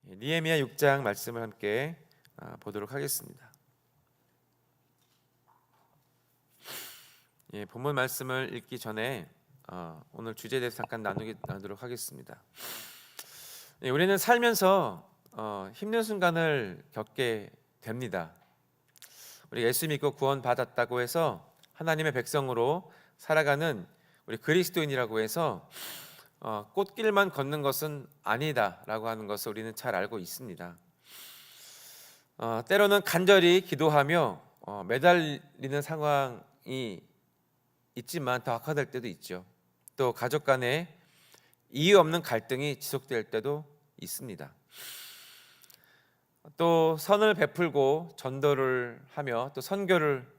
느헤미야 6장 말씀을 함께 보도록 하겠습니다. 본문 말씀을 읽기 전에 오늘 주제에 대해서 잠깐 나누도록 하겠습니다. 우리는 살면서 힘든 순간을 겪게 됩니다. 우리 예수 믿고 구원 받았다고 해서 하나님의 백성으로 살아가는 우리 그리스도인이라고 해서 꽃길만 걷는 것은 아니다라고 하는 것을 우리는 잘 알고 있습니다. 때로는 간절히 기도하며 매달리는 상황이 있지만 더 악화될 때도 있죠. 또 가족 간에 이유 없는 갈등이 지속될 때도 있습니다. 또 선을 베풀고 전도를 하며 또 선교를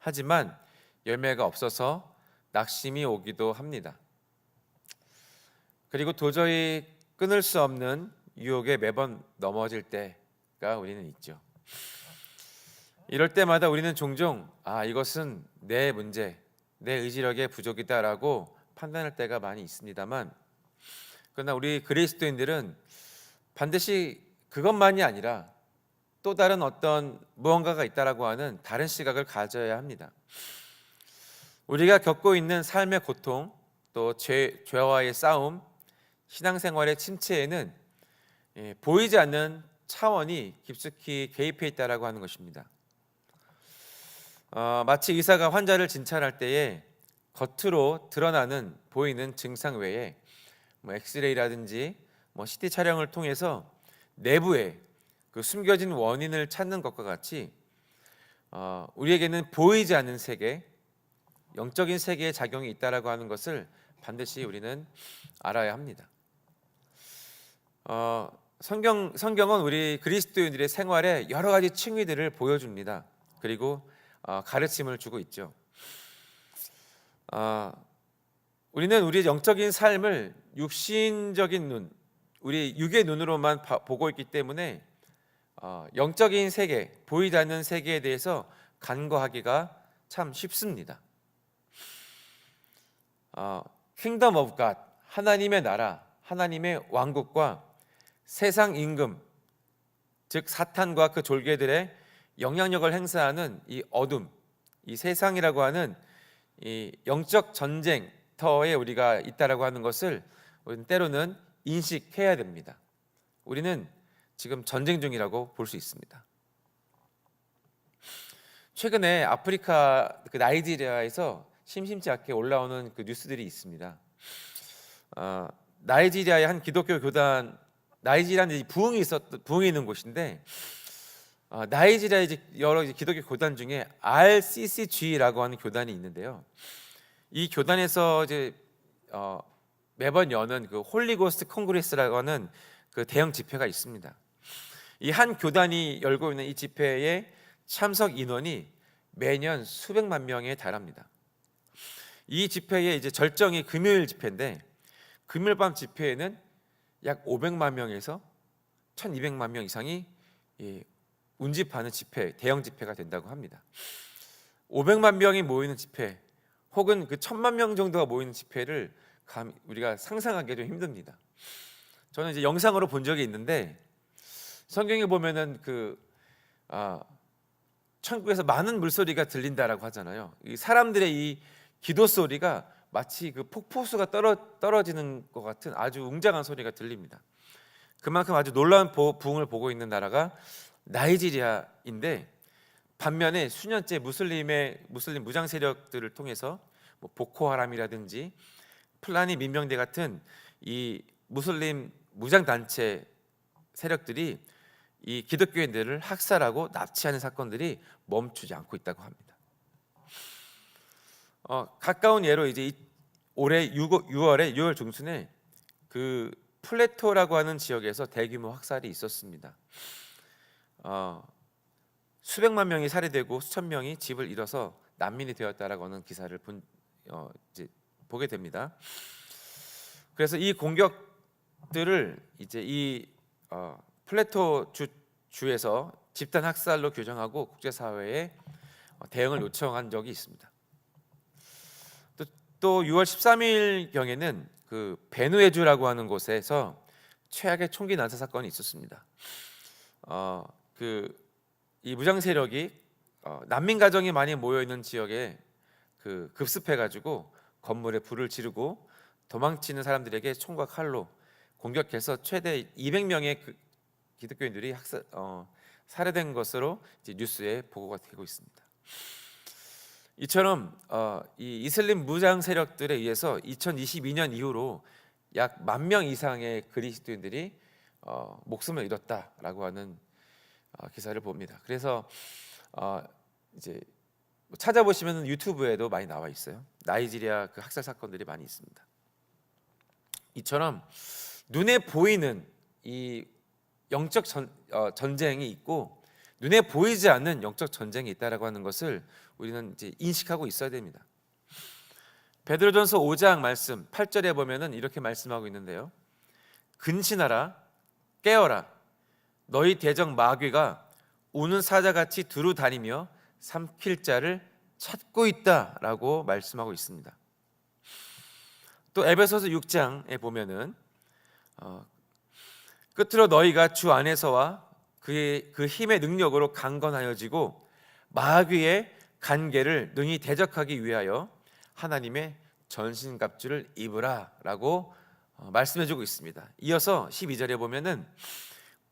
하지만 열매가 없어서 낙심이 오기도 합니다. 그리고 도저히 끊을 수 없는 유혹에 매번 넘어질 때가 우리는 있죠. 이럴 때마다 우리는 종종 이것은 내 문제, 내 의지력의 부족이다라고 판단할 때가 많이 있습니다만, 그러나 우리 그리스도인들은 반드시 그것만이 아니라 또 다른 어떤 무언가가 있다라고 하는 다른 시각을 가져야 합니다. 우리가 겪고 있는 삶의 고통, 또 죄와의 싸움, 신앙생활의 침체에는 보이지 않는 차원이 깊숙이 개입해 있다라고 하는 것입니다. 마치 의사가 환자를 진찰할 때에 겉으로 드러나는 보이는 증상 외에 엑스레이라든지 CT 촬영을 통해서 내부에 그 숨겨진 원인을 찾는 것과 같이 우리에게는 보이지 않는 세계, 영적인 세계의 작용이 있다라고 하는 것을 반드시 우리는 알아야 합니다. 성경은 우리 그리스도인들의 생활에 여러 가지 층위들을 보여줍니다. 그리고 가르침을 주고 있죠. 우리는 우리의 영적인 삶을 육신적인 눈, 우리 육의 눈으로만 보고 있기 때문에 영적인 세계, 보이지 않는 세계에 대해서 간과하기가 참 쉽습니다. Kingdom of God, 하나님의 나라, 하나님의 왕국과 세상 임금, 즉 사탄과 그 졸개들의 영향력을 행사하는 이 어둠, 이 세상이라고 하는 이 영적 전쟁터에 우리가 있다라고 하는 것을 우리는 때로는 인식해야 됩니다. 우리는 지금 전쟁 중이라고 볼 수 있습니다. 최근에 아프리카 그 나이지리아에서 심심치 않게 올라오는 그 뉴스들이 있습니다. 나이지리아의 한 기독교 교단, 나이지리아는 부흥이 있는 곳인데, 나이지리아의 여러 기독교 교단 중에 RCCG라고 하는 교단이 있는데요. 이 교단에서 매번 여는 그 홀리고스트 콩그레스라고 하는 그 대형 집회가 있습니다. 이 한 교단이 열고 있는 이 집회의 참석 인원이 매년 수백만 명에 달합니다. 이 집회의 절정이 금요일 집회인데, 금요일 밤 집회에는 약 500만 명에서 1200만 명 이상이 운집하는 집회, 대형 집회가 된다고 합니다. 500만 명이 모이는 집회, 혹은 그 1000만 명 정도가 모이는 집회를 우리가 상상하기 좀 힘듭니다. 저는 영상으로 본 적이 있는데, 성경에 보면은 천국에서 많은 물소리가 들린다라고 하잖아요. 이 사람들의 이 기도 소리가 마치 그 폭포수가 떨어지는 것 같은 아주 웅장한 소리가 들립니다. 그만큼 아주 놀라운 부흥을 보고 있는 나라가 나이지리아인데, 반면에 수년째 무슬림 무장 세력들을 통해서 보코하람이라든지 플라니 민병대 같은 이 무슬림 무장 단체 세력들이 이 기독교인들을 학살하고 납치하는 사건들이 멈추지 않고 있다고 합니다. 가까운 예로 올해 6월 중순에 그 플레토라고 하는 지역에서 대규모 학살이 있었습니다. 수백만 명이 살해되고 수천 명이 집을 잃어서 난민이 되었다라고 하는 기사를 보게 됩니다. 그래서 이 공격들을 이 플레토 주에서 집단 학살로 규정하고 국제사회에 대응을 요청한 적이 있습니다. 또 6월 13일 경에는 그 베누에주라고 하는 곳에서 최악의 총기 난사 사건이 있었습니다. 이 무장 세력이 난민 가정이 많이 모여 있는 지역에 급습해가지고 건물에 불을 지르고 도망치는 사람들에게 총과 칼로 공격해서 최대 200명의 기독교인들이 살해된 것으로 이제 뉴스에 보고가 되고 있습니다. 이처럼 이 이슬람 무장 세력들에 의해서 2022년 이후로 약 10,000명 이상의 그리스도인들이 목숨을 잃었다라고 하는 기사를 봅니다. 그래서 이제 찾아보시면 유튜브에도 많이 나와 있어요. 나이지리아 그 학살 사건들이 많이 있습니다. 이처럼 눈에 보이는 이 영적 전쟁이 있고 눈에 보이지 않는 영적 전쟁이 있다라고 하는 것을 우리는 이제 인식하고 있어야 됩니다. 베드로전서 5장 말씀 8절에 보면은 이렇게 말씀하고 있는데요. 근신하라, 깨어라. 너희 대적 마귀가 우는 사자같이 두루 다니며 삼킬 자를 찾고 있다라고 말씀하고 있습니다. 또 에베소서 6장에 보면은 끝으로 너희가 주 안에서와 그 힘의 능력으로 강건하여지고 마귀의 간계를 능히 대적하기 위하여 하나님의 전신갑주를 입으라라고 말씀해주고 있습니다. 이어서 12절에 보면은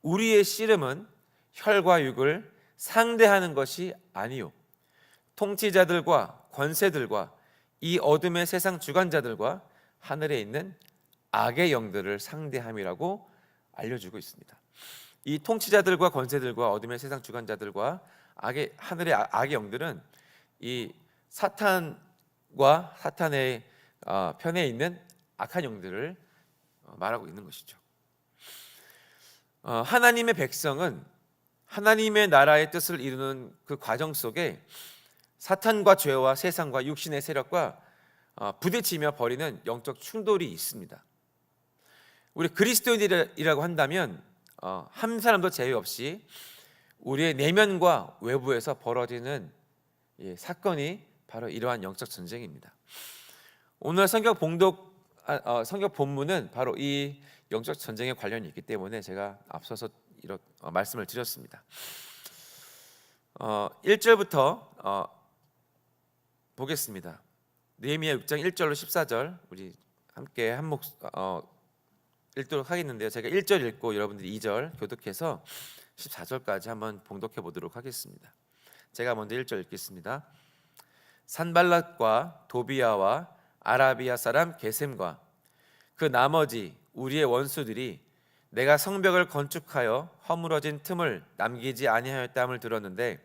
우리의 씨름은 혈과 육을 상대하는 것이 아니요 통치자들과 권세들과 이 어둠의 세상 주관자들과 하늘에 있는 악의 영들을 상대함이라고 알려주고 있습니다. 이 통치자들과 권세들과 어둠의 세상 주관자들과 하늘의 악의 영들은 이 사탄과 사탄의 편에 있는 악한 영들을 말하고 있는 것이죠. 하나님의 백성은 하나님의 나라의 뜻을 이루는 그 과정 속에 사탄과 죄와 세상과 육신의 세력과 부딪히며 벌이는 영적 충돌이 있습니다. 우리 그리스도인이라고 한다면 한 사람도 제외 없이 우리의 내면과 외부에서 벌어지는 사건이 바로 이러한 영적 전쟁입니다. 오늘 성경 본문은 바로 이 영적 전쟁에 관련이 있기 때문에 제가 앞서서 이렇게 말씀을 드렸습니다. 1절부터 보겠습니다. 느헤미야 6장 1절로 14절 우리 함께 읽도록 하겠는데요. 제가 1절 읽고 여러분들이 2절 교독해서 14절까지 한번 봉독해 보도록 하겠습니다. 제가 먼저 1절 읽겠습니다. 산발랏과 도비야와 아라비아 사람 게셈과 그 나머지 우리의 원수들이 내가 성벽을 건축하여 허물어진 틈을 남기지 아니하였다함을 들었는데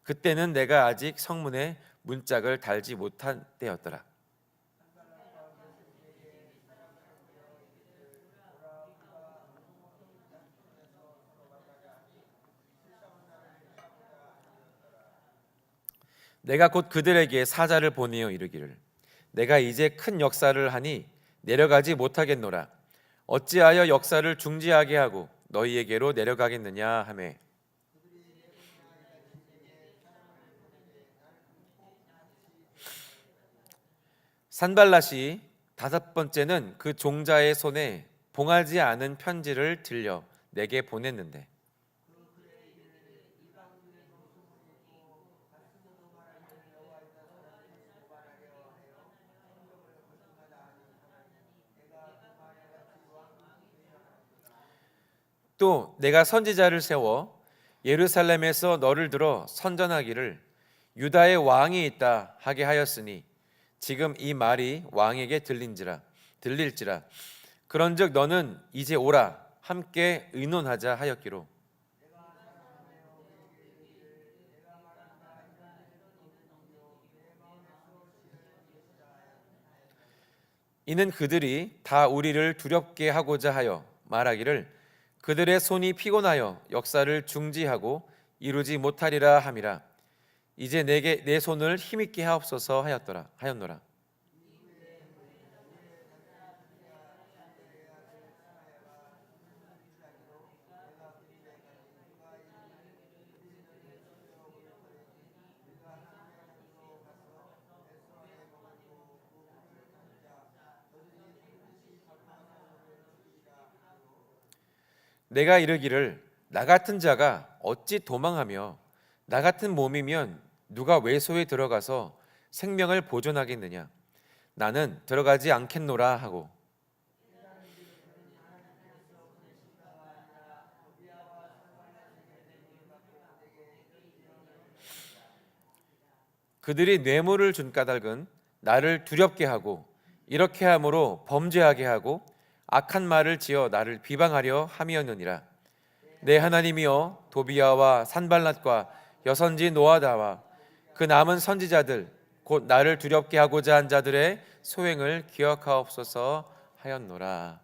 그때는 내가 아직 성문에 문짝을 달지 못한 때였더라. 내가 곧 그들에게 사자를 보내어 이르기를 내가 이제 큰 역사를 하니 내려가지 못하겠노라. 어찌하여 역사를 중지하게 하고 너희에게로 내려가겠느냐 하매 산발랏이 5번째는 그 종자의 손에 봉하지 않은 편지를 들려 내게 보냈는데 또 내가 선지자를 세워 예루살렘에서 너를 들어 선전하기를 유다의 왕이 있다 하게 하였으니 지금 이 말이 왕에게 들릴지라 그런즉 너는 이제 오라 함께 의논하자 하였기로 이는 그들이 다 우리를 두렵게 하고자 하여 말하기를 그들의 손이 피곤하여 역사를 중지하고 이루지 못하리라 함이라. 이제 내게 내 손을 힘있게 하옵소서 하였노라. 내가 이르기를 나 같은 자가 어찌 도망하며 나 같은 몸이면 누가 외소에 들어가서 생명을 보존하겠느냐. 나는 들어가지 않겠노라 하고 그들이 뇌물을 준 까닭은 나를 두렵게 하고 이렇게 함으로 범죄하게 하고 악한 말을 지어 나를 비방하려 함이었느니라. 내 하나님이여 도비야와 산발랏과 여선지 노아다와 그 남은 선지자들 곧 나를 두렵게 하고자 한 자들의 소행을 기억하옵소서 하였노라.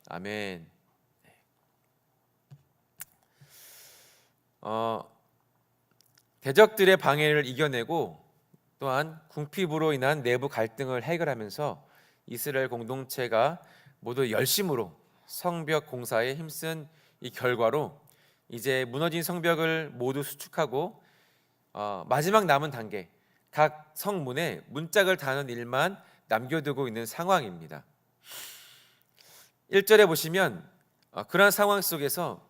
아멘. 대적들의 방해를 이겨내고 또한 궁핍으로 인한 내부 갈등을 해결하면서 이스라엘 공동체가 모두 열심으로 성벽 공사에 힘쓴 이 결과로 이제 무너진 성벽을 모두 수축하고 마지막 남은 단계 각 성문에 문짝을 다는 일만 남겨두고 있는 상황입니다. 1절에 보시면 그러한 상황 속에서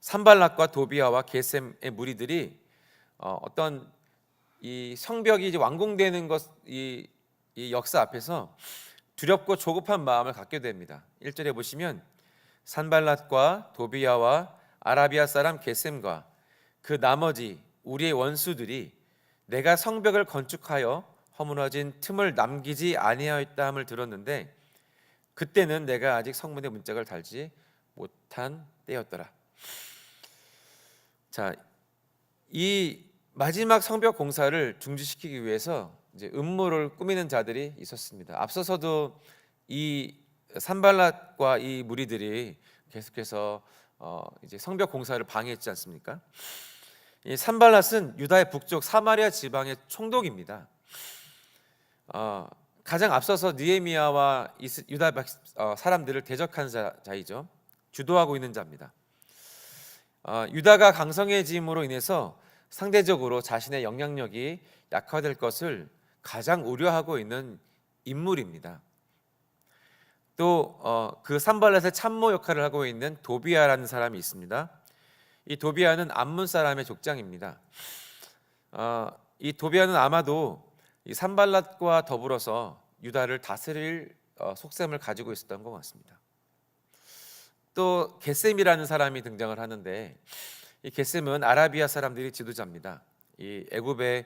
산발락과 도비아와 게셈의 무리들이 어떤 이 성벽이 이제 완공되는 이 역사 앞에서 두렵고 조급한 마음을 갖게 됩니다. 1절에 보시면 산발랏과 도비야와 아라비아 사람 게셈과 그 나머지 우리의 원수들이 내가 성벽을 건축하여 허물어진 틈을 남기지 아니하였다 함을 들었는데 그때는 내가 아직 성문에 문짝을 달지 못한 때였더라. 자, 이 마지막 성벽 공사를 중지시키기 위해서 이제 음모를 꾸미는 자들이 있었습니다. 앞서서도 이 산발랏과 이 무리들이 계속해서 이제 성벽 공사를 방해했지 않습니까? 이 산발랏은 유다의 북쪽 사마리아 지방의 총독입니다. 가장 앞서서 느헤미야와 유다 사람들을 대적한 자이죠. 주도하고 있는 자입니다. 유다가 강성해짐으로 인해서 상대적으로 자신의 영향력이 약화될 것을 가장 우려하고 있는 인물입니다. 또 그 산발랏의 참모 역할을 하고 있는 도비아라는 사람이 있습니다. 이 도비아는 암몬 사람의 족장입니다. 이 도비아는 아마도 이 산발랏과 더불어서 유다를 다스릴 속셈을 가지고 있었던 것 같습니다. 또 게셈이라는 사람이 등장을 하는데 이 게셈은 아라비아 사람들이 지도자입니다. 이 애굽의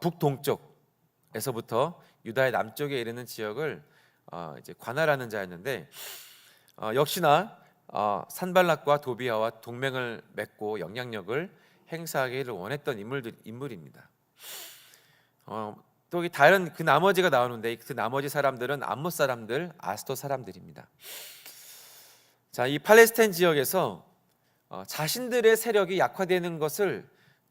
북동쪽에서부터 유다의 남쪽에 이르는 지역을 이제 관할하는 자였는데 역시나 산발락과 도비아와 동맹을 맺고 영향력을 행사하기를 원했던 인물입니다. 또 다른 그 나머지가 나오는데 그 나머지 사람들은 암몬 사람들, 아스돗 사람들입니다. 자, 이 팔레스타인 지역에서 자신들의 세력이 약화되는 것을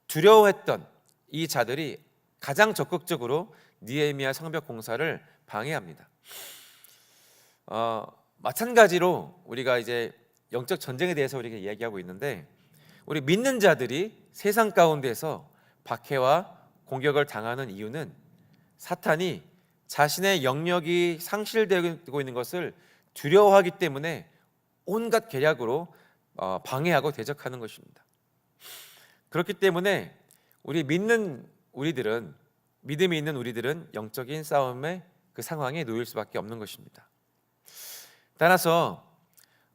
두려워했던 이 자들이 가장 적극적으로 느헤미야 성벽 공사를 방해합니다. 마찬가지로 우리가 이제 영적 전쟁에 대해서 우리가 이야기하고 있는데 우리 믿는 자들이 세상 가운데서 박해와 공격을 당하는 이유는 사탄이 자신의 영역이 상실되고 있는 것을 두려워하기 때문에 온갖 계략으로 방해하고 대적하는 것입니다. 그렇기 때문에 믿음이 있는 우리들은 영적인 싸움의 그 상황에 놓일 수밖에 없는 것입니다. 따라서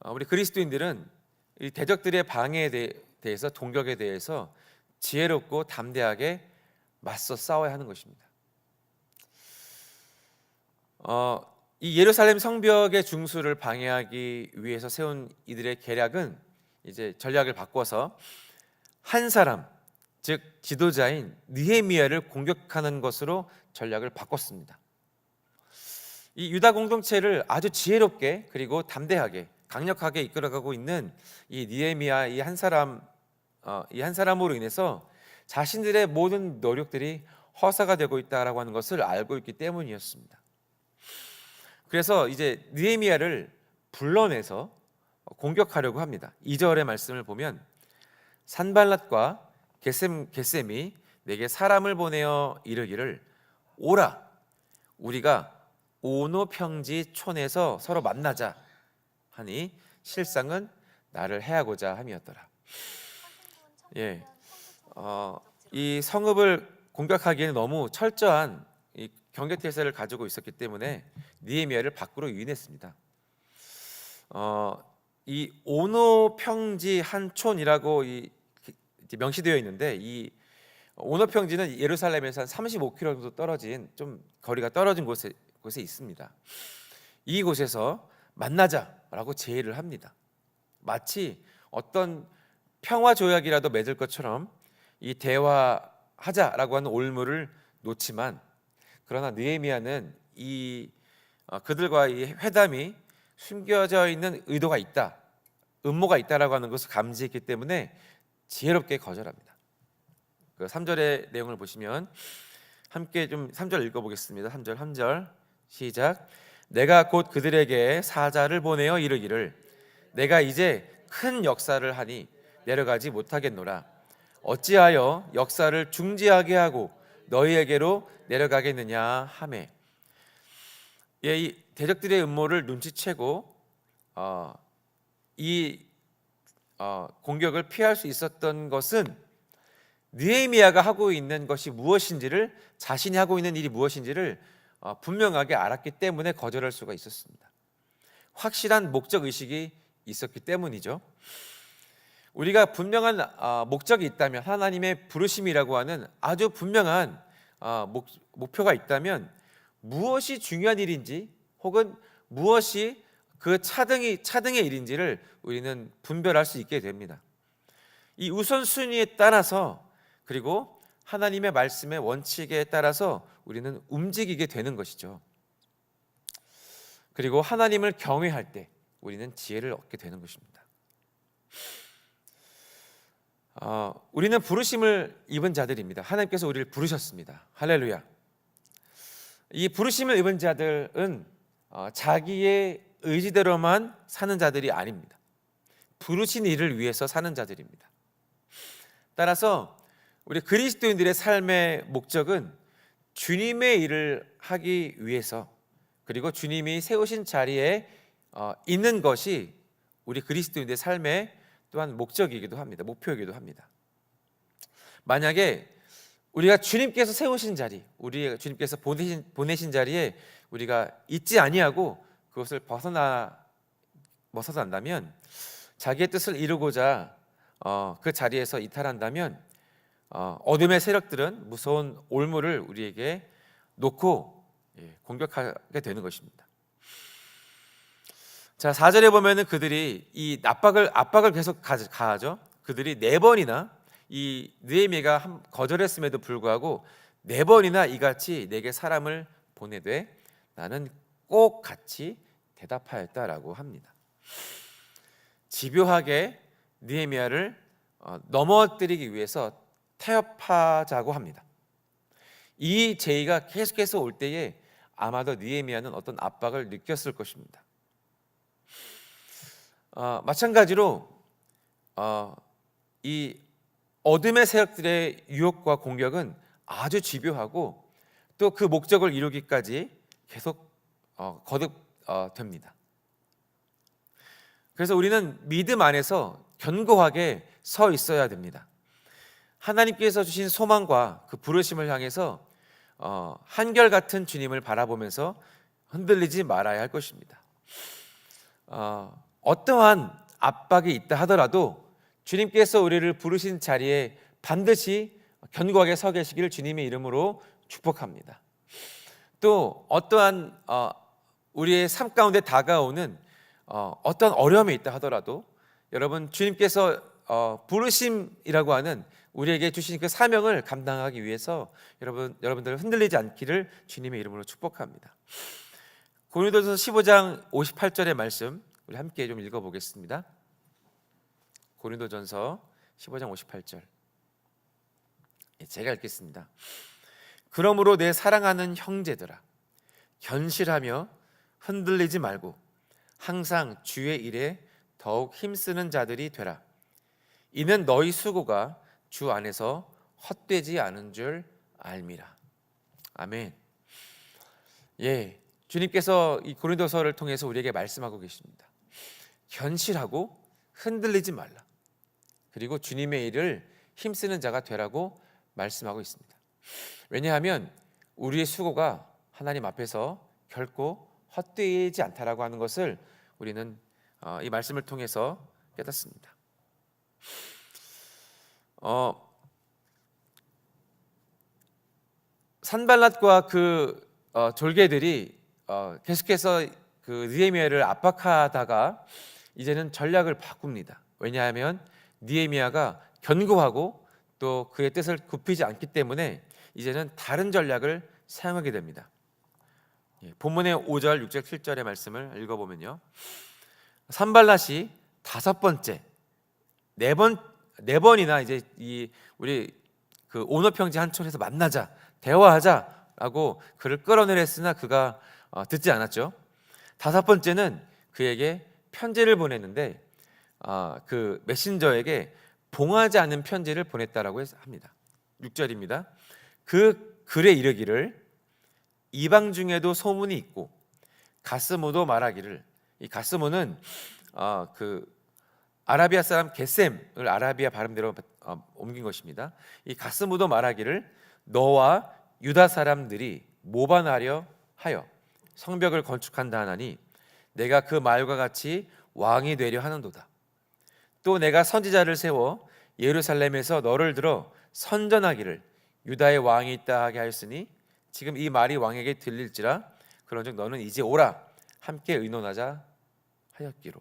우리 그리스도인들은 이 대적들의 방해에 대해서 동격에 대해서 지혜롭고 담대하게 맞서 싸워야 하는 것입니다. 이 예루살렘 성벽의 중수를 방해하기 위해서 세운 이들의 계략은 이제 전략을 바꿔서 한 사람, 즉 지도자인 느헤미야를 공격하는 것으로 전략을 바꿨습니다. 이 유다 공동체를 아주 지혜롭게 그리고 담대하게 강력하게 이끌어가고 있는 이 느헤미야 이 한 사람으로 인해서 자신들의 모든 노력들이 허사가 되고 있다라고 하는 것을 알고 있기 때문이었습니다. 그래서 이제 느헤미야를 불러내서 공격하려고 합니다. 2절의 말씀을 보면 산발랏과 게셈이 내게 사람을 보내어 이르기를 오라 우리가 오노 평지 촌에서 서로 만나자 하니 실상은 나를 해하고자 함이었더라. 예, 이 성읍을 공격하기에는 너무 철저한 이 경계태세를 가지고 있었기 때문에 느헤미야를 밖으로 유인했습니다. 이 오노 평지 한촌이라고 명시되어 있는데, 이 오노 평지는 예루살렘에서 한 35km 정도 떨어진, 좀 거리가 떨어진 곳에 있습니다. 이곳에서 만나자라고 제의를 합니다. 마치 어떤 평화 조약이라도 맺을 것처럼 이 대화하자라고 하는 올무를 놓지만, 그러나 느헤미야는 그들과의 회담이 숨겨져 있는 의도가 있다, 음모가 있다라고 하는 것을 감지했기 때문에 지혜롭게 거절합니다. 그 3절의 내용을 보시면 함께 좀 3절 읽어보겠습니다. 3절 한 절 시작. 내가 곧 그들에게 사자를 보내어 이르기를 내가 이제 큰 역사를 하니 내려가지 못하겠노라. 어찌하여 역사를 중지하게 하고 너희에게로 내려가겠느냐 하매. 예, 이 대적들의 음모를 눈치채고 공격을 피할 수 있었던 것은 느헤미야가 하고 있는 것이 무엇인지를, 자신이 하고 있는 일이 무엇인지를 분명하게 알았기 때문에 거절할 수가 있었습니다. 확실한 목적 의식이 있었기 때문이죠. 우리가 분명한 목적이 있다면, 하나님의 부르심이라고 하는 아주 분명한 목표가 있다면, 무엇이 중요한 일인지 혹은 무엇이 그 차등의 일인지를 우리는 분별할 수 있게 됩니다. 이 우선순위에 따라서, 그리고 하나님의 말씀의 원칙에 따라서 우리는 움직이게 되는 것이죠. 그리고 하나님을 경외할 때 우리는 지혜를 얻게 되는 것입니다. 우리는 부르심을 입은 자들입니다. 하나님께서 우리를 부르셨습니다. 할렐루야. 이 부르심을 입은 자들은 자기의 의지대로만 사는 자들이 아닙니다. 부르신 일을 위해서 사는 자들입니다. 따라서 우리 그리스도인들의 삶의 목적은 주님의 일을 하기 위해서, 그리고 주님이 세우신 자리에 있는 것이 우리 그리스도인들의 삶의 또한 목적이기도 합니다. 목표이기도 합니다. 만약에 우리가 주님께서 세우신 자리, 우리 주님께서 보내신 자리에 우리가 있지 아니하고 그것을 벗어난다면, 자기의 뜻을 이루고자 그 자리에서 이탈한다면, 어둠의 세력들은 무서운 올무를 우리에게 놓고 공격하게 되는 것입니다. 자, 4절에 보면은 그들이 이 압박을 계속 가하죠. 그들이 4번이나 이 느헤미야가 거절했음에도 불구하고 4번이나 이같이 내게 사람을 보내되 나는 꼭 같이 대답하였다라고 합니다. 집요하게 느헤미야를 넘어뜨리기 위해서 타협하자고 합니다. 이 제의가 계속해서 올 때에 아마도 느헤미야는 어떤 압박을 느꼈을 것입니다. 마찬가지로 이 어둠의 세력들의 유혹과 공격은 아주 집요하고 또 그 목적을 이루기까지 계속 거듭됩니다. 그래서 우리는 믿음 안에서 견고하게 서 있어야 됩니다. 하나님께서 주신 소망과 그 부르심을 향해서 한결같은 주님을 바라보면서 흔들리지 말아야 할 것입니다. 어떠한 압박이 있다 하더라도 주님께서 우리를 부르신 자리에 반드시 견고하게 서 계시기를 주님의 이름으로 축복합니다. 또 어떠한 우리의 삶 가운데 다가오는 어떤 어려움이 있다 하더라도 여러분, 주님께서 부르심이라고 하는 우리에게 주신 그 사명을 감당하기 위해서 여러분들 흔들리지 않기를 주님의 이름으로 축복합니다. 고린도전서 15장 58절의 말씀 우리 함께 좀 읽어보겠습니다. 고린도전서 15장 58절 제가 읽겠습니다. 그러므로 내 사랑하는 형제들아, 견실하며 흔들리지 말고 항상 주의 일에 더욱 힘쓰는 자들이 되라. 이는 너희 수고가 주 안에서 헛되지 않은 줄 알미라. 아멘. 예, 주님께서 이 고린도서를 통해서 우리에게 말씀하고 계십니다. 견실하고 흔들리지 말라. 그리고 주님의 일을 힘쓰는 자가 되라고 말씀하고 있습니다. 왜냐하면 우리의 수고가 하나님 앞에서 결코 헛되지 않다라고 하는 것을 우리는 이 말씀을 통해서 깨닫습니다. 산발랏과 그 졸개들이 계속해서 그 느헤미야를 압박하다가 이제는 전략을 바꿉니다. 왜냐하면 느헤미야가 견고하고 또 그의 뜻을 굽히지 않기 때문에 이제는 다른 전략을 사용하게 됩니다. 본문의 5절, 6절, 7절의 말씀을 읽어보면요, 산발랏이 다섯 번째, 네 번이나 이제 우리 그 오너 평지 한촌에서 만나자, 대화하자라고 그를 끌어내렸으나 그가 듣지 않았죠. 다섯 번째는 그에게 편지를 보냈는데 그 메신저에게 봉하지 않은 편지를 보냈다라고 합니다. 6절입니다. 그 글에 이르기를 이방 중에도 소문이 있고 가스모도 말하기를, 이 가스모는 그 아라비아 사람 게셈을 아라비아 발음대로 옮긴 것입니다. 이 가스모도 말하기를 너와 유다 사람들이 모반하려 하여 성벽을 건축한다 하나니 내가 그 말과 같이 왕이 되려 하는도다. 또 내가 선지자를 세워 예루살렘에서 너를 들어 선전하기를 유다의 왕이 있다 하게 하였으니 지금 이 말이 왕에게 들릴지라 그런즉 너는 이제 오라 함께 의논하자 하였기로.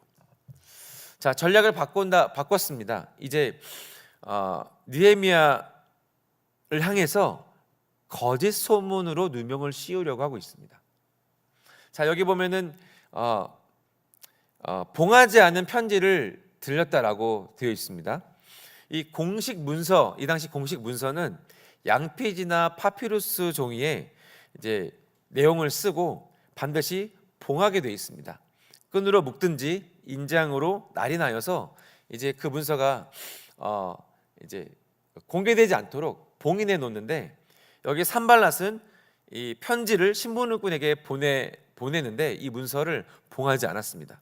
자, 전략을 바꿨습니다. 이제 느헤미야를 향해서 거짓 소문으로 누명을 씌우려고 하고 있습니다. 자, 여기 보면은 봉하지 않은 편지를 들렸다라고 되어 있습니다. 이 공식 문서, 이 당시 공식 문서는 양피지나 파피루스 종이에 이제 내용을 쓰고 반드시 봉하게 되어 있습니다. 끈으로 묶든지 인장으로 날이 나여서 이제 그 문서가 이제 공개되지 않도록 봉인해 놓는데, 여기 산발랏은 이 편지를 신문꾼에게 보내는데 이 문서를 봉하지 않았습니다.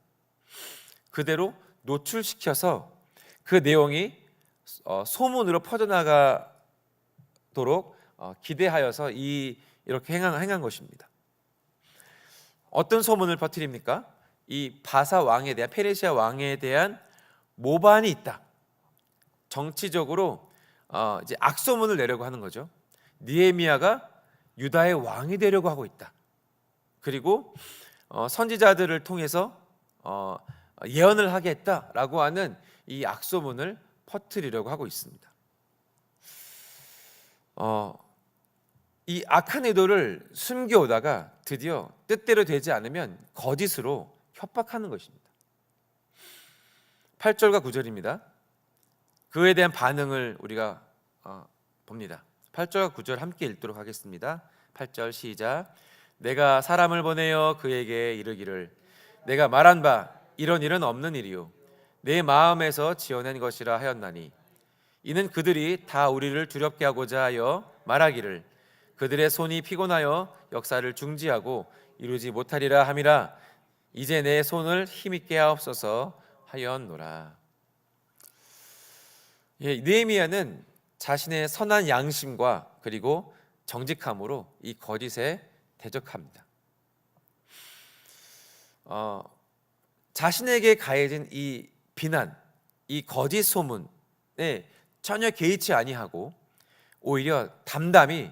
그대로 노출시켜서 그 내용이 소문으로 퍼져나가도록 기대하여서 이렇게 행한 것입니다. 어떤 소문을 퍼뜨립니까? 이 바사 왕에 대한, 페르시아 왕에 대한 모반이 있다. 정치적으로 이제 악소문을 내려고 하는 거죠. 느헤미야가 유다의 왕이 되려고 하고 있다. 그리고 선지자들을 통해서 예언을 하겠다라고 하는 이 악소문을 퍼뜨리려고 하고 있습니다. 이 악한 의도를 숨겨오다가 드디어 뜻대로 되지 않으면 거짓으로 협박하는 것입니다. 8절과 9절입니다. 그에 대한 반응을 우리가 봅니다. 8절과 9절 함께 읽도록 하겠습니다. 8절 시작. 내가 사람을 보내어 그에게 이르기를 내가 말한 바 이런 일은 없는 일이요 내 마음에서 지어낸 것이라 하였나니 이는 그들이 다 우리를 두렵게 하고자 하여 말하기를 그들의 손이 피곤하여 역사를 중지하고 이루지 못하리라 함이라. 이제 내 손을 힘있게 하옵소서 하였노라. 느헤미야는 자신의 선한 양심과 그리고 정직함으로 이 거짓에 대적합니다. 자신에게 가해진 이 비난, 이 거짓 소문에 전혀 개의치 아니하고 오히려 담담히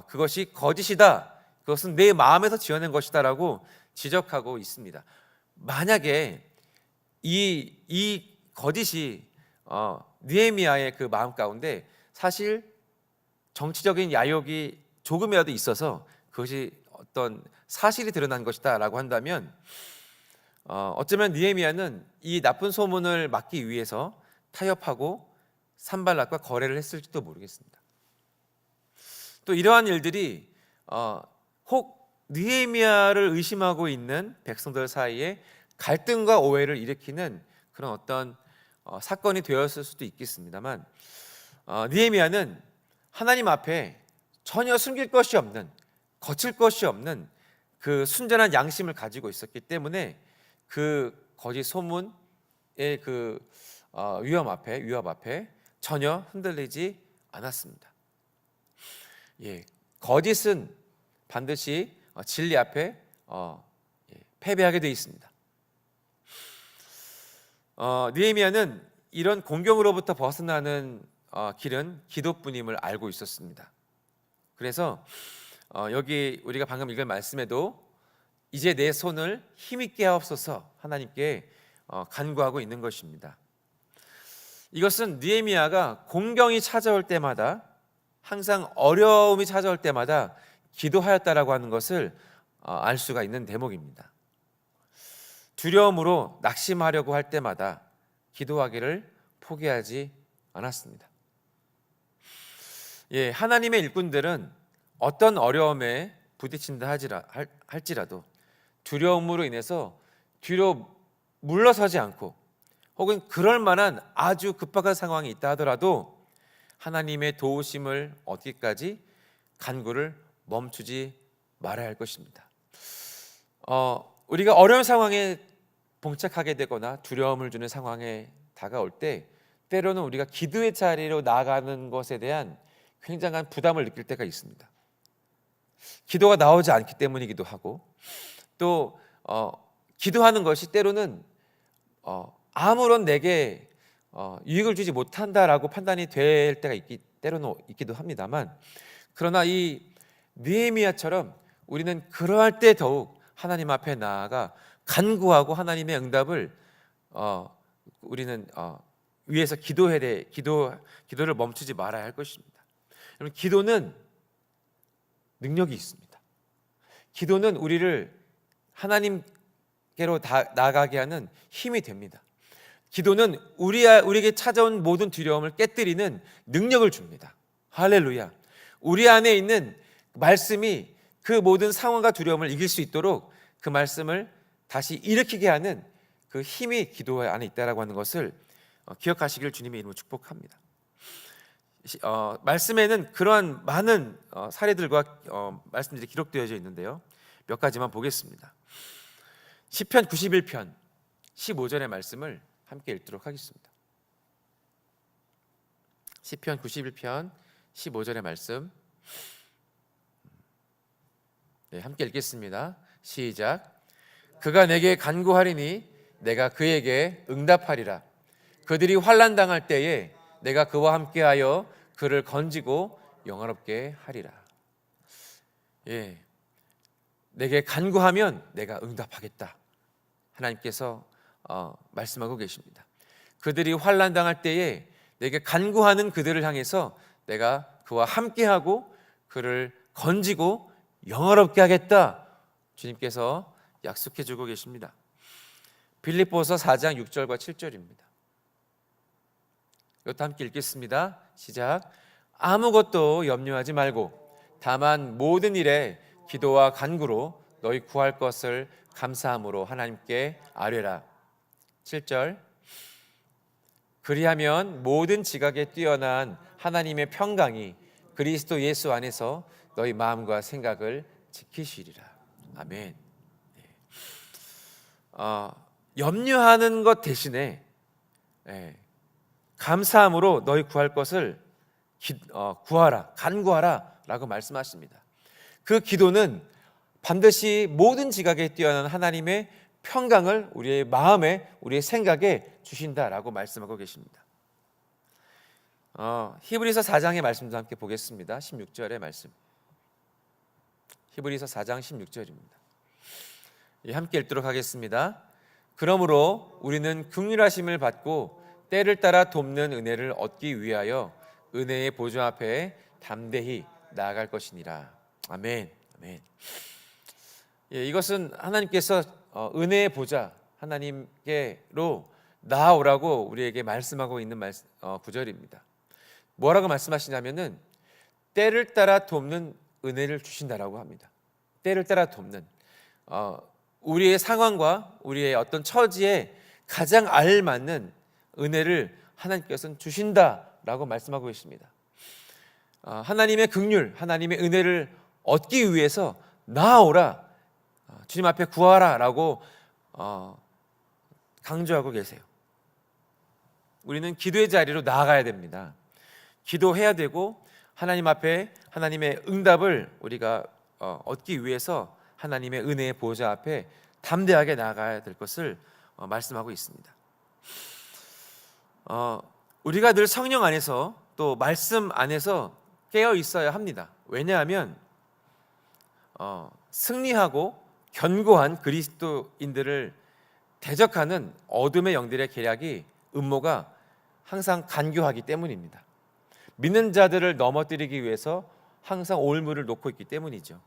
그것이 거짓이다, 그것은 내 마음에서 지어낸 것이다라고 지적하고 있습니다. 만약에 이 거짓이 느헤미야의 그 마음 가운데 사실 정치적인 야욕이 조금이라도 있어서 그것이 어떤 사실이 드러난 것이다라고 한다면 어쩌면 느헤미야는 이 나쁜 소문을 막기 위해서 타협하고 산발랏과 거래를 했을지도 모르겠습니다. 또 이러한 일들이 혹 느헤미야를 의심하고 있는 백성들 사이에 갈등과 오해를 일으키는 그런 어떤 사건이 되었을 수도 있겠습니다만, 느헤미야는 하나님 앞에 전혀 숨길 것이 없는, 거칠 것이 없는 그 순전한 양심을 가지고 있었기 때문에 그 거짓 소문 그 위협 앞에 전혀 흔들리지 않았습니다. 거짓은 반드시 진리 앞에 패배하게 되어 있습니다. 느헤미야는 이런 공경으로부터 벗어나는 길은 기도뿐임을 알고 있었습니다. 그래서 여기 우리가 방금 읽은 말씀에도 이제 내 손을 힘있게 하옵소서 하나님께 간구하고 있는 것입니다. 이것은 느헤미야가 공경이 찾아올 때마다, 항상 어려움이 찾아올 때마다 기도하였다라고 하는 것을 알 수가 있는 대목입니다. 두려움으로 낙심하려고 할 때마다 기도하기를 포기하지 않았습니다. 하나님의 일꾼들은 어떤 어려움에 부딪힌다 할지라도 두려움으로 인해서 뒤로 물러서지 않고, 혹은 그럴 만한 아주 급박한 상황이 있다 하더라도 하나님의 도우심을 얻기까지 간구를 멈추지 말아야 할 것입니다. 우리가 어려운 상황에 봉착하게 되거나 두려움을 주는 상황에 다가올 때 때로는 우리가 기도의 자리로 나아가는 것에 대한 굉장한 부담을 느낄 때가 있습니다. 기도가 나오지 않기 때문이기도 하고, 또 기도하는 것이 때로는 아무런 내게 유익을 주지 못한다라고 판단이 될 때가 때로는 있기도 합니다만, 그러나 이 느헤미야처럼 우리는 그러할 때 더욱 하나님 앞에 나아가 간구하고 하나님의 응답을 우리는 위해서 기도해야 돼. 기도를 멈추지 말아야 할 것입니다. 여러분, 기도는 능력이 있습니다. 기도는 우리를 하나님께로 나아가게 하는 힘이 됩니다. 기도는 우리에게 찾아온 모든 두려움을 깨뜨리는 능력을 줍니다. 할렐루야. 우리 안에 있는 말씀이 그 모든 상황과 두려움을 이길 수 있도록 그 말씀을 다시 일으키게 하는 그 힘이 기도 안에 있다라고 하는 것을 기억하시길 주님의 이름으로 축복합니다. 말씀에는 그러한 많은 사례들과 말씀들이 기록되어져 있는데요, 몇 가지만 보겠습니다. 시편 91편 15절의 말씀을 함께 읽도록 하겠습니다. 시편 91편 15절의 말씀, 함께 읽겠습니다. 시작. 그가 내게 간구하리니 내가 그에게 응답하리라. 그들이 환난 당할 때에 내가 그와 함께하여 그를 건지고 영화롭게 하리라. 내게 간구하면 내가 응답하겠다. 하나님께서 말씀하고 계십니다. 그들이 환난 당할 때에 내게 간구하는 그들을 향해서 내가 그와 함께하고 그를 건지고 영화롭게 하겠다. 주님께서 약속해 주고 계십니다. 빌립보서 4장 6절과 7절입니다. 이것도 함께 읽겠습니다. 시작. 아무것도 염려하지 말고 다만 모든 일에 기도와 간구로 너희 구할 것을 감사함으로 하나님께 아뢰라. 7절. 그리하면 모든 지각에 뛰어난 하나님의 평강이 그리스도 예수 안에서 너희 마음과 생각을 지키시리라. 아멘. 염려하는 것 대신에 감사함으로 너희 구할 것을 구하라, 간구하라 라고 말씀하십니다. 그 기도는 반드시 모든 지각에 뛰어난 하나님의 평강을 우리의 마음에, 우리의 생각에 주신다라고 말씀하고 계십니다. 히브리서 4장의 말씀도 함께 보겠습니다. 16절의 말씀. 히브리서 4장 16절입니다. 함께 읽도록 하겠습니다. 그러므로 우리는 긍휼하심을 받고 때를 따라 돕는 은혜를 얻기 위하여 은혜의 보좌 앞에 담대히 나아갈 것이니라. 아멘. 아멘. 이것은 하나님께서 은혜의 보좌, 하나님께로 나아오라고 우리에게 말씀하고 있는 구절입니다. 뭐라고 말씀하시냐면은 때를 따라 돕는 은혜를 주신다라고 합니다. 때를 따라 돕는, 우리의 상황과 우리의 어떤 처지에 가장 알맞는 은혜를 하나님께서는 주신다라고 말씀하고 계십니다. 하나님의 긍휼, 하나님의 은혜를 얻기 위해서 나아오라, 주님 앞에 구하라라고 강조하고 계세요. 우리는 기도의 자리로 나아가야 됩니다. 기도해야 되고 하나님 앞에 하나님의 응답을 우리가 얻기 위해서 하나님의 은혜의 보좌 앞에 담대하게 나아가야 될 것을 말씀하고 있습니다. 우리가 늘 성령 안에서 또 말씀 안에서 깨어 있어야 합니다. 왜냐하면 승리하고 견고한 그리스도인들을 대적하는 어둠의 영들의 계략이 음모가 항상 간교하기 때문입니다. 믿는 자들을 넘어뜨리기 위해서 항상 올무를 놓고 있기 때문이죠.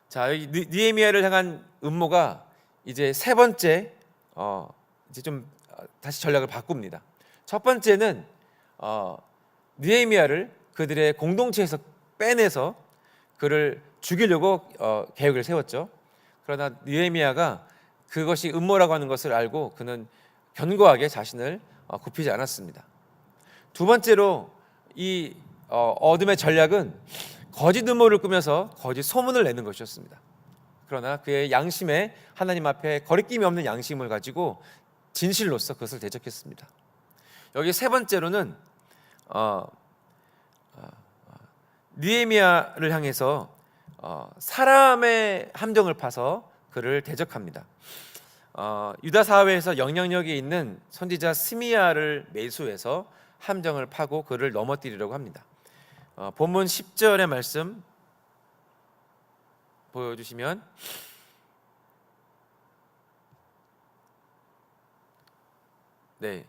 자, 여기 느헤미야를 향한 음모가 이제 세 번째 이제 좀 다시 전략을 바꿉니다. 첫 번째는 느헤미야를 그들의 공동체에서 빼내서 그를 죽이려고 계획을 세웠죠. 그러나 느헤미야가 그것이 음모라고 하는 것을 알고 그는 견고하게 자신을 굽히지 않았습니다. 두 번째로 이 어둠의 전략은 거짓 음모를 꾸며서 거짓 소문을 내는 것이었습니다. 그러나 그의 양심에 하나님 앞에 거리낌이 없는 양심을 가지고 진실로서 그것을 대적했습니다. 여기 세 번째로는 느헤미야를 향해서 사람의 함정을 파서 그를 대적합니다. 유다 사회에서 영향력이 있는 선지자 스미야를 매수해서 함정을 파고 그를 넘어뜨리려고 합니다. 본문 10절의 말씀 보여주시면 네.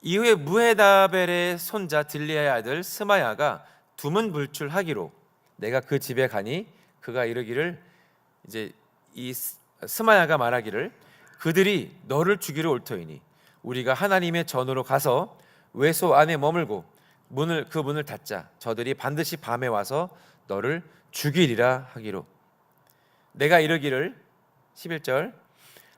이후에 무헤다벨의 손자 들리아의 아들 스마야가 두문불출하기로 내가 그 집에 가니 그가 이르기를 이제 이 스마야가 말하기를 그들이 너를 죽이러 올 터이니 우리가 하나님의 전으로 가서 외소 안에 머물고 그 문을 닫자. 저들이 반드시 밤에 와서 너를 죽이리라 하기로 내가 이르기를 11절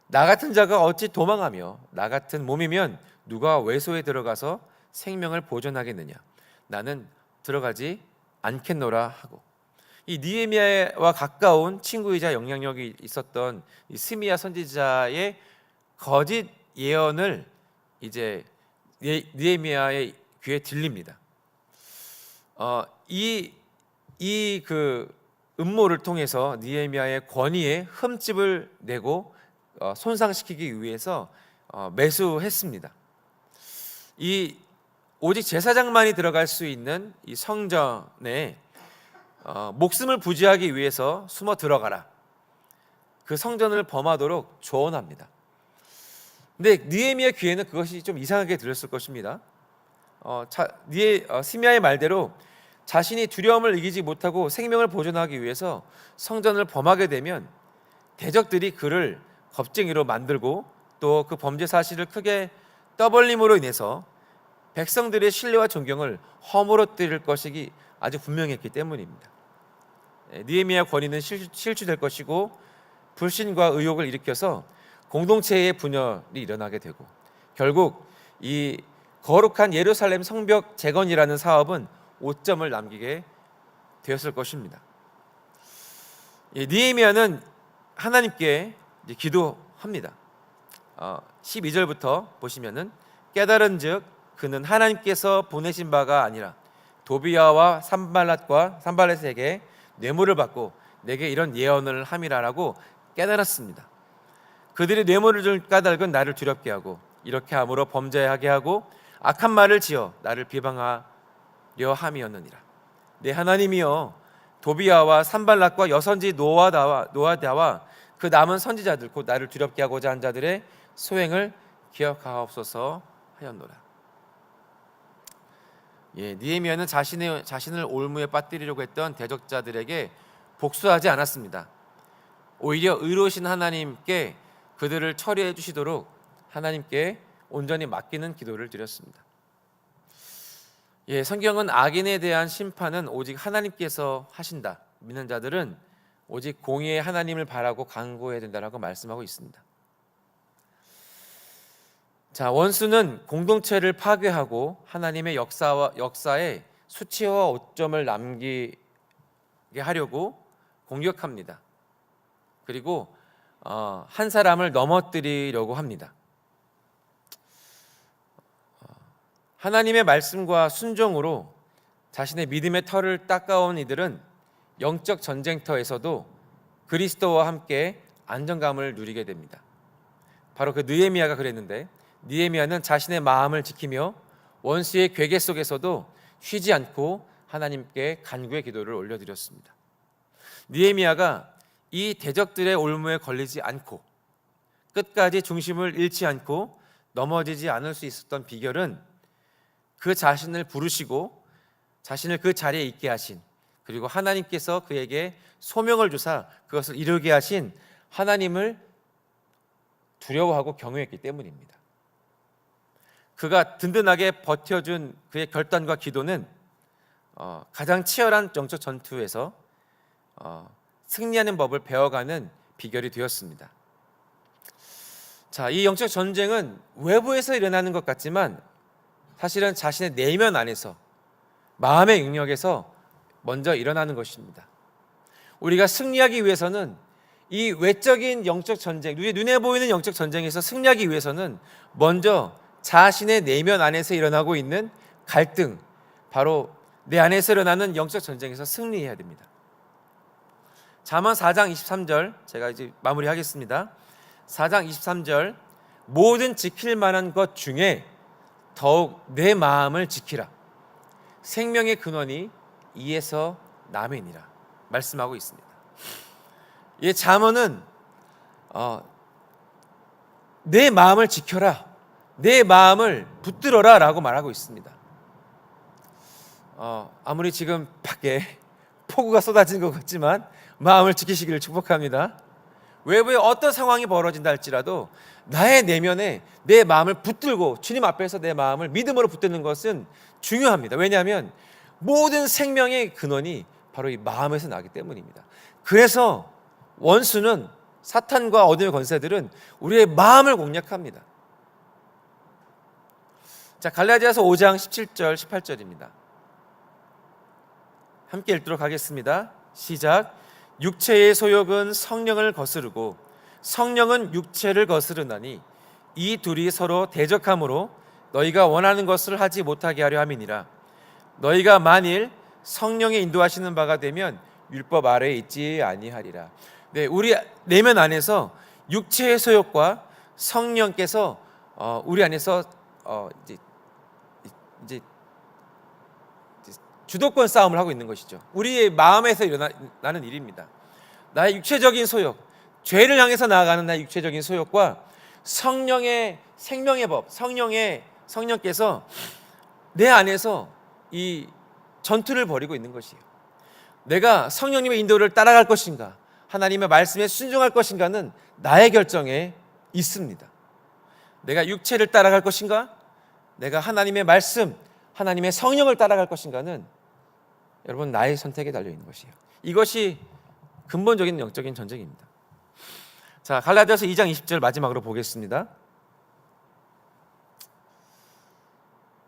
나 같은 자가 어찌 도망하며 나 같은 몸이면 누가 외소에 들어가서 생명을 보존하겠느냐 나는 들어가지 않겠노라 하고 이 느헤미야와 가까운 친구이자 영향력이 있었던 이 스미야 선지자의 거짓 예언을 이제 느헤미야의 귀에 들립니다. 이 그 음모를 통해서 느헤미야의 권위에 흠집을 내고 손상시키기 위해서 매수했습니다. 이 오직 제사장만이 들어갈 수 있는 이 성전에 목숨을 부지하기 위해서 숨어 들어가라. 그 성전을 범하도록 조언합니다. 근데 느헤미야 귀에는 그것이 좀 이상하게 들렸을 것입니다. 스미야의 말대로 자신이 두려움을 이기지 못하고 생명을 보존하기 위해서 성전을 범하게 되면 대적들이 그를 겁쟁이로 만들고 또 그 범죄 사실을 크게 떠벌림으로 인해서 백성들의 신뢰와 존경을 허물어뜨릴 것이 아주 분명했기 때문입니다. 느헤미야 권위는 실추될 것이고 불신과 의혹을 일으켜서 공동체의 분열이 일어나게 되고 결국 이 거룩한 예루살렘 성벽 재건이라는 사업은 오점을 남기게 되었을 것입니다. 느헤미야는 하나님께 기도합니다. 12절부터 보시면은 깨달은즉 그는 하나님께서 보내신 바가 아니라 도비야와 산발렛에게 뇌물을 받고 내게 이런 예언을 함이라라고 깨달았습니다. 그들이 뇌물을 줄 까닭은 나를 두렵게 하고 이렇게 함으로 범죄하게 하고 악한 말을 지어 나를 비방하려 함이었느니라. 내 하나님이여 도비야와 산발락과 여선지 노아다와 그 남은 선지자들 곧 나를 두렵게 하고자 한 자들의 소행을 기억하옵소서 하였노라. 느헤미야는 자신을 올무에 빠뜨리려고 했던 대적자들에게 복수하지 않았습니다. 오히려 의로우신 하나님께 그들을 처리해 주시도록 하나님께 온전히 맡기는 기도를 드렸습니다. 성경은 악인에 대한 심판은 오직 하나님께서 하신다. 믿는 자들은 오직 공의의 하나님을 바라고 간구해야 된다라고 말씀하고 있습니다. 자, 원수는 공동체를 파괴하고 하나님의 역사에 수치와 오점을 남기게 하려고 공격합니다. 그리고 한 사람을 넘어뜨리려고 합니다. 하나님의 말씀과 순종으로 자신의 믿음의 털을 닦아온 이들은 영적 전쟁터에서도 그리스도와 함께 안정감을 누리게 됩니다. 바로 그 느헤미야가 그랬는데, 느헤미야는 자신의 마음을 지키며 원수의 괴계 속에서도 쉬지 않고 하나님께 간구의 기도를 올려드렸습니다. 느헤미야가 이 대적들의 올무에 걸리지 않고 끝까지 중심을 잃지 않고 넘어지지 않을 수 있었던 비결은 그 자신을 부르시고 자신을 그 자리에 있게 하신, 그리고 하나님께서 그에게 소명을 주사 그것을 이루게 하신 하나님을 두려워하고 경외했기 때문입니다. 그가 든든하게 버텨준 그의 결단과 기도는 가장 치열한 영적 전투에서 승리하는 법을 배워가는 비결이 되었습니다. 자, 이 영적 전쟁은 외부에서 일어나는 것 같지만 사실은 자신의 내면 안에서, 마음의 영역에서 먼저 일어나는 것입니다. 우리가 승리하기 위해서는 이 외적인 영적 전쟁, 눈에 보이는 영적 전쟁에서 승리하기 위해서는 먼저 자신의 내면 안에서 일어나고 있는 갈등, 바로 내 안에서 일어나는 영적 전쟁에서 승리해야 됩니다. 잠언 4장 23절, 제가 이제 마무리하겠습니다. 4장 23절, 모든 지킬 만한 것 중에 더욱 내 마음을 지키라. 생명의 근원이 이에서 남이니라 말씀하고 있습니다. 이 잠언은 내 마음을 지켜라, 내 마음을 붙들어라 라고 말하고 있습니다. 아무리 지금 밖에 폭우가 쏟아진 것 같지만 마음을 지키시기를 축복합니다. 외부에 어떤 상황이 벌어진다 할지라도 나의 내면에 내 마음을 붙들고 주님 앞에서 내 마음을 믿음으로 붙드는 것은 중요합니다. 왜냐하면 모든 생명의 근원이 바로 이 마음에서 나기 때문입니다. 그래서 원수는, 사탄과 어둠의 권세들은 우리의 마음을 공략합니다. 자, 갈라디아서 5장 17절 18절입니다. 함께 읽도록 하겠습니다. 시작. 육체의 소욕은 성령을 거스르고 성령은 육체를 거스르나니 이 둘이 서로 대적함으로 너희가 원하는 것을 하지 못하게 하려 함이니라. 너희가 만일 성령의 인도하시는 바가 되면 율법 아래에 있지 아니하리라. 네, 우리 내면 안에서 육체의 소욕과 성령께서 우리 안에서 이제 주도권 싸움을 하고 있는 것이죠. 우리의 마음에서 일어나는 일입니다. 나의 육체적인 소욕, 죄를 향해서 나아가는 나의 육체적인 소욕과 성령의 생명의 법, 성령께서 내 안에서 이 전투를 벌이고 있는 것이에요. 내가 성령님의 인도를 따라갈 것인가, 하나님의 말씀에 순종할 것인가는 나의 결정에 있습니다. 내가 육체를 따라갈 것인가, 내가 하나님의 말씀, 하나님의 성령을 따라갈 것인가는 여러분 나의 선택에 달려 있는 것이에요. 이것이 근본적인 영적인 전쟁입니다. 자, 갈라디아서 2장 20절 마지막으로 보겠습니다.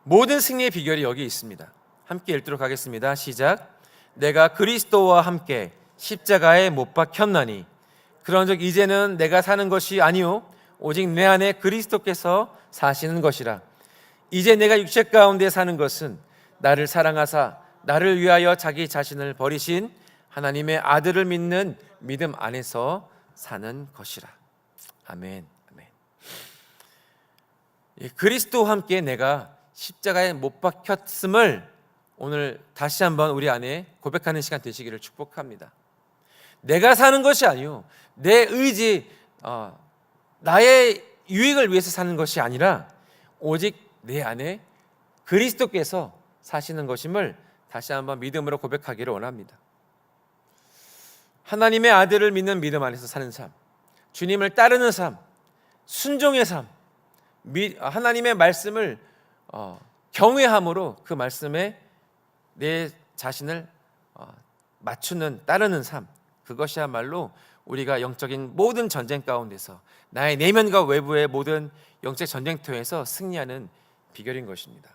모든 승리의 비결이 여기 있습니다. 함께 읽도록 하겠습니다. 시작. 내가 그리스도와 함께 십자가에 못 박혔나니 그런즉 이제는 내가 사는 것이 아니요 오직 내 안에 그리스도께서 사시는 것이라. 이제 내가 육체 가운데 사는 것은 나를 사랑하사 나를 위하여 자기 자신을 버리신 하나님의 아들을 믿는 믿음 안에서 사는 것이라. 아멘. 아멘. 그리스도와 함께 내가 십자가에 못 박혔음을 오늘 다시 한번 우리 안에 고백하는 시간 되시기를 축복합니다. 내가 사는 것이 아니요 내 의지, 나의 유익을 위해서 사는 것이 아니라 오직 내 안에 그리스도께서 사시는 것임을 다시 한번 믿음으로 고백하기를 원합니다. 하나님의 아들을 믿는 믿음 안에서 사는 삶, 주님을 따르는 삶, 순종의 삶, 하나님의 말씀을 경외함으로 그 말씀에 내 자신을 맞추는, 따르는 삶, 그것이야말로 우리가 영적인 모든 전쟁 가운데서 나의 내면과 외부의 모든 영적 전쟁터에서 승리하는 비결인 것입니다.